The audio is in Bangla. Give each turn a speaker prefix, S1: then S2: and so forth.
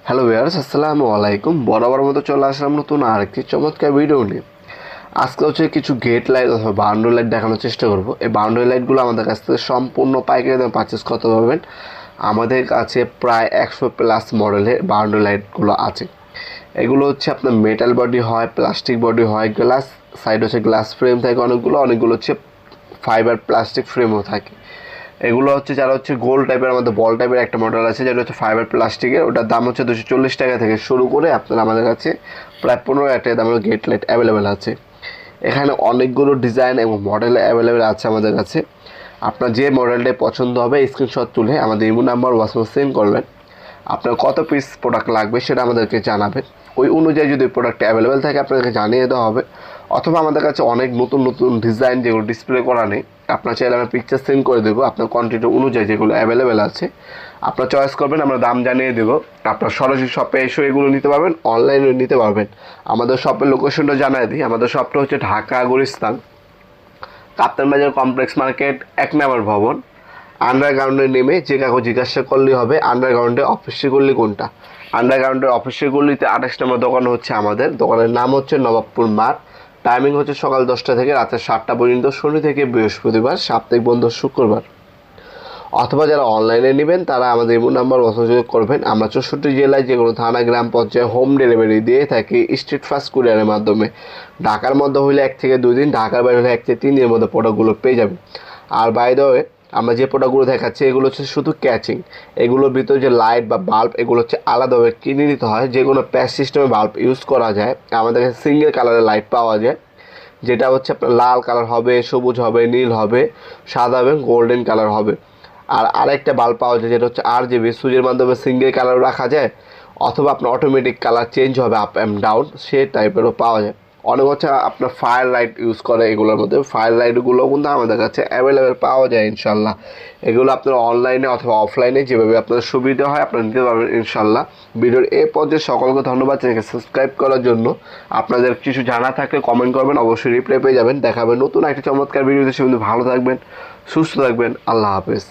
S1: হ্যালো ভিউয়ার্স, আসসালামু আলাইকুম। বরাবর মতো চলে আসলাম নতুন আরেকটি চমৎকার ভিডিও নিয়ে। আজকে হচ্ছে কিছু গেট লাইট অথবা বাউন্ডারি লাইট দেখানোর চেষ্টা করব। এই বাউন্ডারি লাইটগুলো আমাদের কাছ থেকে সম্পূর্ণ পাইকারি দামে পারচেস করতে পারবেন। আমাদের কাছে প্রায় 100+ মডেলের বাউন্ডারি লাইটগুলো আছে। এগুলো হচ্ছে আপনার মেটাল বডি হয়, প্লাস্টিক বডি হয়, গ্লাস সাইড হচ্ছে গ্লাস ফ্রেম থাকে অনেকগুলো হচ্ছে ফাইবার প্লাস্টিক ফ্রেমও থাকে। এগুলো হচ্ছে যারা হচ্ছে গোল টাইপের, আমাদের বল টাইপের একটা মডেল আছে যেটা হচ্ছে ফাইবার প্লাস্টিকের, ওটার দাম হচ্ছে 240 টাকা থেকে শুরু করে আপনার আমাদের কাছে প্রায় 15,000 টাকা দামের গেট লাইট অ্যাভেলেবেল আছে। এখানে অনেকগুলো ডিজাইন এবং মডেল অ্যাভেলেবেল আছে আমাদের কাছে। আপনার যে মডেলটাই পছন্দ হবে স্ক্রিনশট তুলে আমাদের ইমো নাম্বার হোয়াটসঅ্যাপে সেন্ড করবেন। আপনার কত পিস প্রোডাক্ট লাগবে সেটা আমাদেরকে জানাবেন। ওই অনুযায়ী যদি প্রোডাক্ট অ্যাভেলেবেল থাকে আপনাদেরকে জানিয়ে দেওয়া হবে। অথবা আমাদের কাছে অনেক নতুন নতুন ডিজাইন যেগুলো ডিসপ্লে করা নেই, আপনার চাইলে আমরা পিকচার সেন্ড করে দেবো আপনার কোয়ান্টিটি অনুযায়ী যেগুলো অ্যাভেলেবেল আছে। আপনার চয়েস করবেন, আমরা দাম জানিয়ে দেবো। আপনার সরাসরি শপে এসে এগুলো নিতে পারবেন, অনলাইনে নিতে পারবেন। আমাদের শপের লোকেশনটা জানিয়ে দিই। আমাদের শপটা হচ্ছে ঢাকা গুলিস্তান, কাপ্তান বাজার কমপ্লেক্স মার্কেট 1 নম্বর ভবন। আন্ডারগ্রাউন্ডে নেমে যে কাউকে জিজ্ঞাসা করলেই হবে আন্ডারগ্রাউন্ডে অফিসের গল্লি কোনটা। আন্ডারগ্রাউন্ডের অফিসের গল্লিতে 28 নম্বর দোকান হচ্ছে আমাদের। দোকানের নাম হচ্ছে নবাবপুর মাঠ। টাইমিং হচ্ছে সকাল 10টা থেকে রাতের 7টা পর্যন্ত, শনি থেকে বৃহস্পতিবার, সাপ্তাহিক বন্ধ শুক্রবার। অথবা যারা অনলাইনে নেবেন তারা আমাদের ইমো নাম্বার যোগাযোগ করবেন। আমরা 64 জেলায় যে কোনো থানা, গ্রাম পর্যায়ে হোম ডেলিভারি দিয়ে থাকি স্ট্রিট ফাস্ট কুরিয়ারের মাধ্যমে। ঢাকার মধ্যে হইলে 1 থেকে 2 দিন, ঢাকার বাইরে হলে 1 থেকে 3 দিনের মধ্যে প্রোডাক্টগুলো পেয়ে যাবেন। আর বাই দ্য ওয়ে, আমরা যে প্রোডাক্টগুলো দেখাচ্ছি এগুলো হচ্ছে শুধু ক্যাচিং। এগুলোর ভিতরে যে লাইট বা বাল্ব এগুলো হচ্ছে আলাদাভাবে কিনে নিতে হয়। যে কোনো প্যাচ সিস্টেমে বাল্ব ইউজ করা যায়। আমাদের কাছে সিঙ্গেল কালারের লাইট পাওয়া যায়, যেটা হচ্ছে আপনার লাল কালার হবে, সবুজ হবে, নীল হবে, সাদা এবং গোল্ডেন কালার হবে। আর আরেকটা বাল্ব পাওয়া যায় যেটা হচ্ছে RGB, সুইচের মাধ্যমে সিঙ্গেল কালার রাখা যায়, অথবা আপনার অটোমেটিক কালার চেঞ্জ হবে আপ অ্যান্ড ডাউন, সে টাইপেরও পাওয়া যায়। অনেক হচ্ছে আপনার ফায়ার লাইট ইউজ করে এগুলোর মধ্যে। ফায়ার লাইটগুলো কিন্তু আমাদের কাছে অ্যাভেলেবেল পাওয়া যায় ইনশাল্লাহ। এগুলো আপনার অনলাইনে অথবা অফলাইনে যেভাবে আপনার সুবিধা হয় আপনারা নিতে পারবেন ইনশাল্লাহ। ভিডিওর এই পর্যায়ে সকলকে ধন্যবাদ। চ্যানেলকে সাবস্ক্রাইব করার জন্য। আপনাদের কিছু জানা থাকলে কমেন্ট করবেন, অবশ্যই রিপ্লাই পেয়ে যাবেন। দেখাবেন নতুন একটা চমৎকার ভিডিও। সে ভালো থাকবেন, সুস্থ থাকবেন। আল্লাহ হাফেজ।